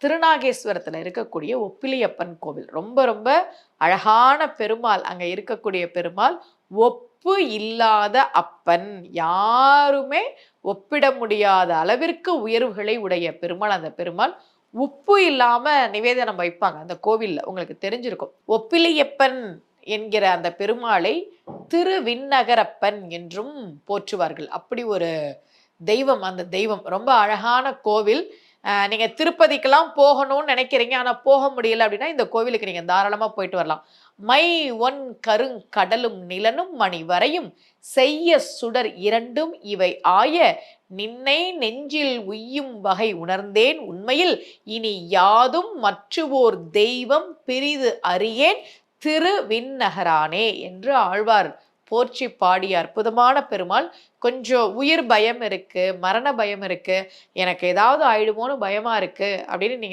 திருநாகேஸ்வரத்துல இருக்கக்கூடிய ஒப்பிலியப்பன் கோவில். ரொம்ப ரொம்ப அழகான பெருமாள். அங்க இருக்கக்கூடிய பெருமாள் ஒப்பு இல்லாத அப்பன். யாருமே ஒப்பிட முடியாத அளவிற்கு உயர்வுகளை உடைய பெருமாள் அந்த பெருமாள். உப்பு இல்லாம நிவேதனம் வைப்பாங்க அந்த கோவில்ல. உங்களுக்கு தெரிஞ்சிருக்கும். ஒப்பிலியப்பன் என்கிற அந்த பெருமாளை திருவிண்ணகரப்பன் என்றும் போற்றுவார்கள். அப்படி ஒரு தெய்வம் அந்த தெய்வம். ரொம்ப அழகான கோவில். நீங்க திருப்பதிக்கெல்லாம் போகணும்னு நினைக்கிறீங்க. ஆனா போக முடியல அப்படின்னா, இந்த கோவிலுக்கு நீங்க தாராளமா போயிட்டு வரலாம். மை ஒன் கருங்கடலும் நிலனும் மணி வரையும் செய்ய சுடர் இரண்டும் இவை ஆய நின்னை நெஞ்சில் உய்யும் வகை உணர்ந்தேன் உண்மையில் இனி யாதும் மற்றுவோர் தெய்வம் பிரிது அறியேன் திருவிண்ணகரானே என்று ஆழ்வார் போற்றி பாடிய அற்புதமான பெருமாள். கொஞ்சம் உயிர் பயம் இருக்கு, மரண பயம் இருக்கு, எனக்கு ஏதாவது ஆயிடுமோன்னு பயமா இருக்கு அப்படின்னு நீங்க